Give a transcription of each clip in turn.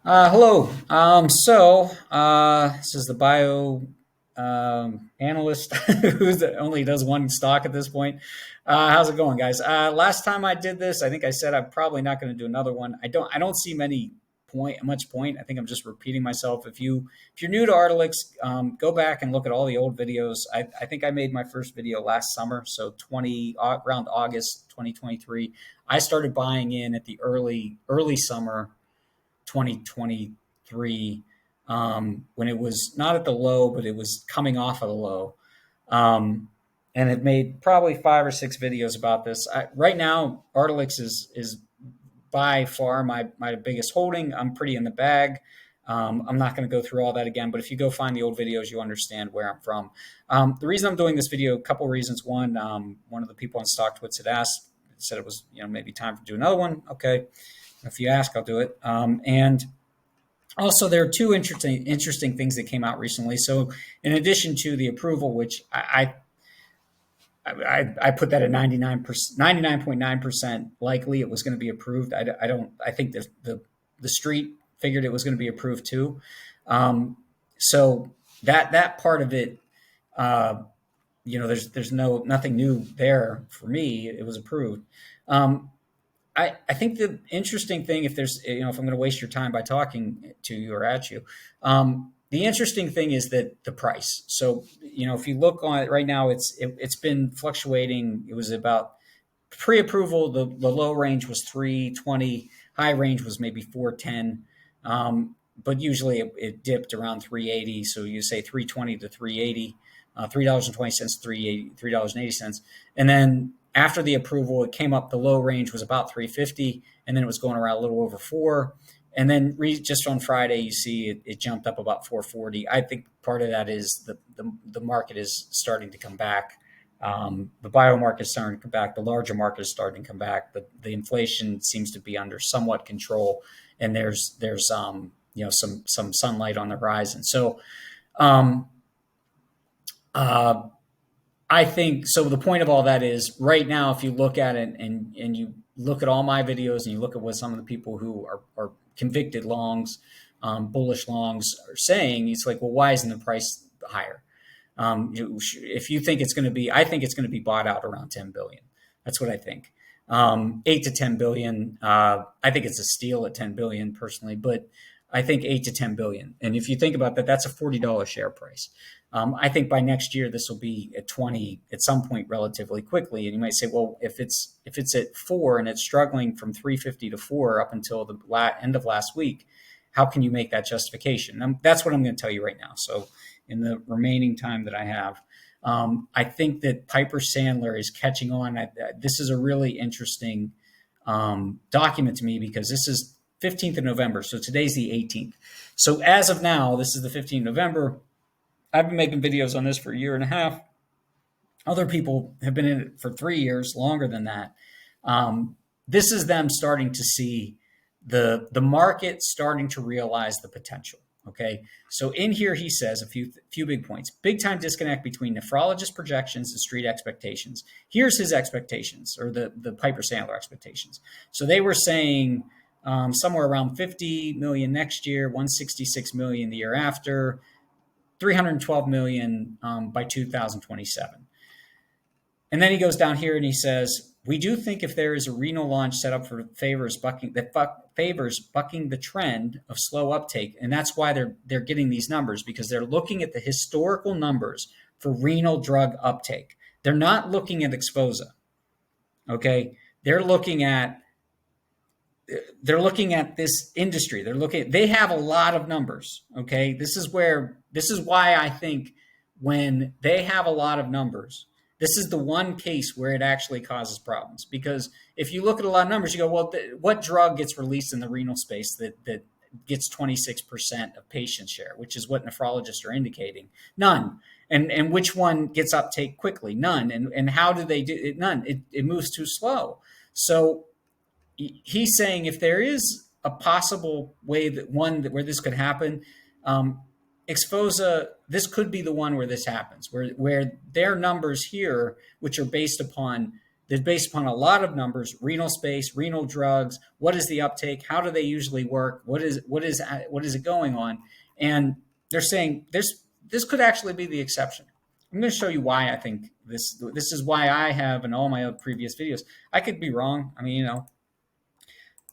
Hello. This is the bio analyst who only does one stock at this point. How's it going, guys? Last time I did this, I think I said I'm probably not going to do another one. I don't see much point. I think I'm just repeating myself. If you're new to ARDX, go back and look at all the old videos. I think I made my first video last summer, so around August 2023. I started buying in at the early summer 2023, when it was not at the low, but it was coming off of the low. And have made probably 5 or 6 videos about this. Right now, ARDX is by far my biggest holding. I'm pretty in the bag. I'm not going to go through all that again, but if you go find the old videos, you understand where I'm from. The reason I'm doing this video, a couple reasons. One of the people on StockTwits had said it was maybe time to do another one. Okay, if you ask, I'll do it. And also, there are two interesting things that came out recently. So, in addition to the approval, which I put that at 99.9% likely it was going to be approved. I think the street figured it was going to be approved too. So that part of it, there's nothing new there for me. It was approved. I think the interesting thing, if I'm going to waste your time by talking to you or at you, the interesting thing is that the price. So, if you look on it right now, it's been fluctuating. It was about pre-approval. The low range was 320, high range was maybe 410. But usually it dipped around 380. So you say 320 to 380, $3.20, 380, $3.80. And then after the approval, it came up. The low range was about 350, and then it was going around a little over 4. And then just on Friday, you see it jumped up about 440. I think part of that is the market is starting to come back. The bio market is starting to come back. The larger market is starting to come back. The inflation seems to be under somewhat control, and there's some sunlight on the horizon. So I think so. The point of all that is right now, if you look at it and you look at all my videos and you look at what some of the people who are convicted longs, bullish longs are saying, it's like, well, why isn't the price higher? If you think it's going to be, I think it's going to be bought out around 10 billion. That's what I think. 8 to 10 billion. I think it's a steal at 10 billion personally, but I think 8 to 10 billion. And if you think about that, that's a $40 share price. I think by next year this will be at 20 at some point relatively quickly. And you might say, well, if it's at 4 and it's struggling from 350 to 4 up until the end of last week, how can you make that justification? That's what I'm going to tell you right now. So in the remaining time that I have, I think that Piper Sandler is catching on. This is a really interesting document to me because this is 15th of November. So today's the 18th. So as of now, this is the 15th of November. I've been making videos on this for a year and a half. Other people have been in it for 3 years, longer than that. This is them starting to see the market starting to realize the potential. Okay, so in here he says a few big points. Big time disconnect between nephrologist projections and street expectations. Here's his expectations, or the Piper Sandler expectations. So they were saying somewhere around 50 million next year, 166 million the year after, 312 million by 2027. And then he goes down here and he says, we do think if there is a renal launch set up for favors bucking the trend of slow uptake, and that's why they're getting these numbers, because they're looking at the historical numbers for renal drug uptake. They're not looking at Xphozah. Okay, they're looking at this industry. They have a lot of numbers. Okay, this is why I think when they have a lot of numbers, this is the one case where it actually causes problems. Because if you look at a lot of numbers, you go, well, what drug gets released in the renal space that gets 26% of patient share, which is what nephrologists are indicating? None. And which one gets uptake quickly? None. And how do they do it? None. It moves too slow. So he's saying if there is a possible way where this could happen, Xphozah, this could be the one where this happens, where their numbers here, which are based upon that's based upon a lot of numbers: renal space, renal drugs, what is the uptake, how do they usually work, what is it going on, and they're saying this could actually be the exception. I'm going to show you why I think this is why I have in all my other previous videos. I could be wrong. I mean,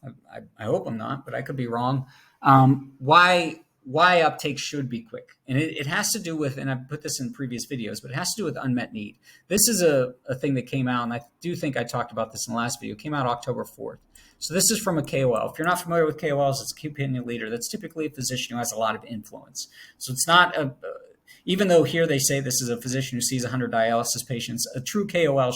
I hope I'm not, but I could be wrong. Why uptake should be quick, and it has to do with, and I put this in previous videos, but it has to do with unmet need. This is a thing that came out, and I do think I talked about this in the last video. It came out October 4th. So this is from a KOL. If you're not familiar with KOLs, it's a key opinion leader. That's typically a physician who has a lot of influence. So it's not even though here they say this is a physician who sees 100 dialysis patients, a true KOL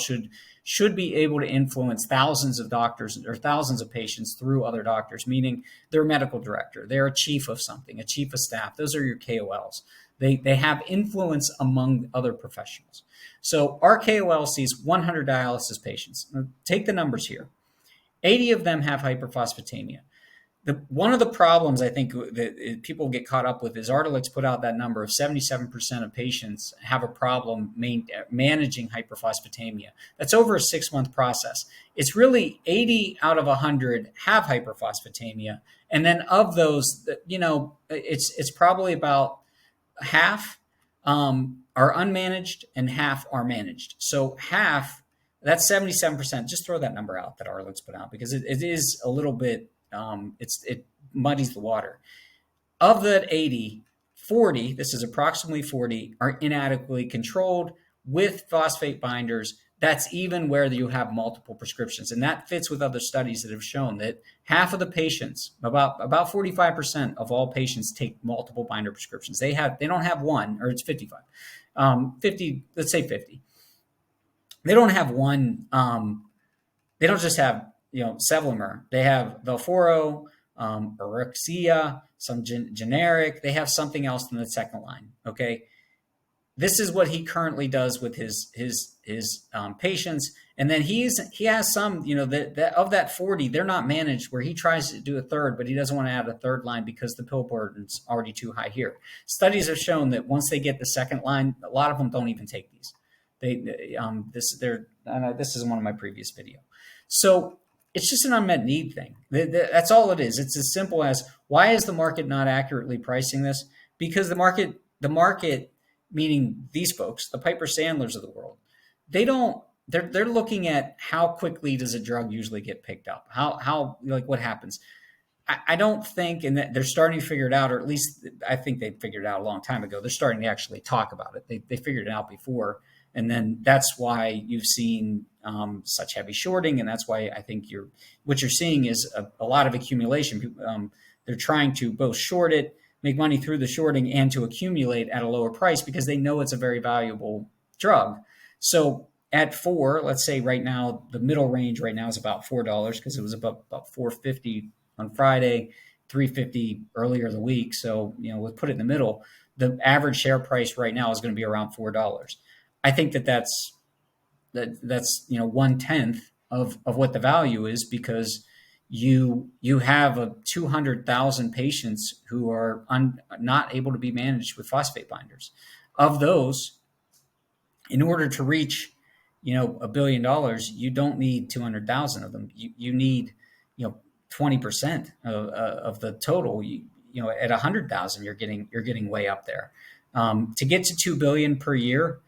should be able to influence thousands of doctors or thousands of patients through other doctors, meaning they're a medical director, they're a chief of something, a chief of staff. Those are your KOLs. They have influence among other professionals. So our KOL sees 100 dialysis patients. Now, take the numbers here. 80 of them have hyperphosphatemia. One of the problems I think that people get caught up with is ARDX put out that number of 77% of patients have a problem managing hyperphosphatemia. That's over a 6-month process. It's really 80 out of 100 have hyperphosphatemia. And then of those, it's probably about half are unmanaged and half are managed. So half, that's 77%. Just throw that number out that ARDX put out, because it is a little bit, it muddies the water. Of that 80, 40, this is approximately 40, are inadequately controlled with phosphate binders. That's even where you have multiple prescriptions. And that fits with other studies that have shown that half of the patients, about 45% of all patients, take multiple binder prescriptions. They don't have one, or it's 55. 50, let's say 50. They don't have one, they don't just have Sevelamer. They have Velphoro, Orexia, some generic. They have something else in the second line. Okay, this is what he currently does with his patients, and then he has some that of that 40, they're not managed, where he tries to do a third, but he doesn't want to add a third line because the pill burden's already too high here. Studies have shown that once they get the second line, a lot of them don't even take these. This is one of my previous video. So it's just an unmet need thing. That's all it is. It's as simple as, why is the market not accurately pricing this? Because the market, meaning these folks, the Piper Sandlers of the world, they're looking at how quickly does a drug usually get picked up? How what happens? I don't think, and they're starting to figure it out, or at least I think they figured it out a long time ago. They're starting to actually talk about it. They figured it out before. And then that's why you've seen such heavy shorting, and that's why I think what you're seeing is a lot of accumulation. They're trying to both short it, make money through the shorting, and to accumulate at a lower price because they know it's a very valuable drug. So at $4, let's say right now, the middle range right now is about $4, because it was about $4.50 on Friday, $3.50 earlier in the week. So we'll put it in the middle. The average share price right now is going to be around $4. I think that's 1/10 of what the value is, because you have 200,000 patients who are not able to be managed with phosphate binders. Of those, in order to reach $1 billion, you don't need 200,000 of them. You need 20% of the total. At 100,000, you're getting way up there. To get to 2 billion per year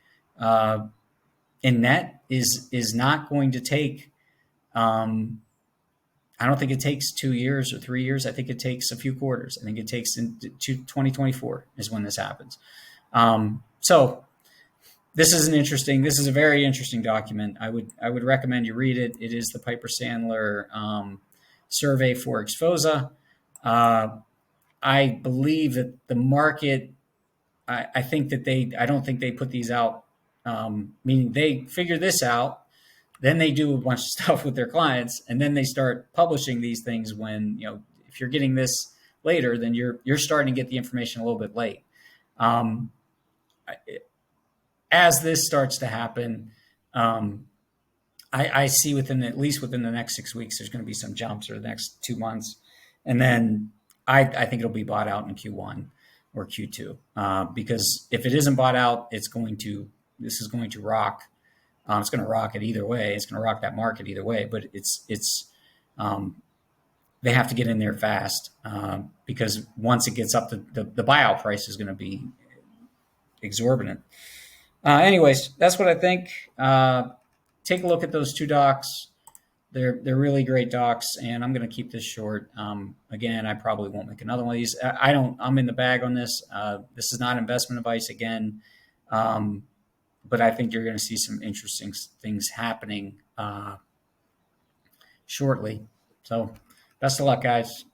in net is not going to take. I don't think it takes 2 years or 3 years. I think it takes a few quarters. I think it takes into 2024 is when this happens. So this is a very interesting document. I would recommend you read it. It is the Piper Sandler survey for Exfosa. I believe that the market, I don't think they put these out, meaning they figure this out, then they do a bunch of stuff with their clients, and then they start publishing these things when, if you're getting this later, then you're starting to get the information a little bit late. As this starts to happen, I see at least within the next 6 weeks, there's going to be some jumps, or the next 2 months. And then I think it'll be bought out in Q1 or Q2, because if it isn't bought out, this is going to rock It's going to rock it either way. It's going to rock that market either way. But um, they have to get in there fast because once it gets up, the buyout price is going to be exorbitant. Anyways, that's what I think. Take a look at those two docs. They're really great docs, and I'm going to keep this short. Again, I probably won't make another one of these. I don't. I'm in the bag on this. This is not investment advice again, but I think you're going to see some interesting things happening shortly. So, best of luck, guys.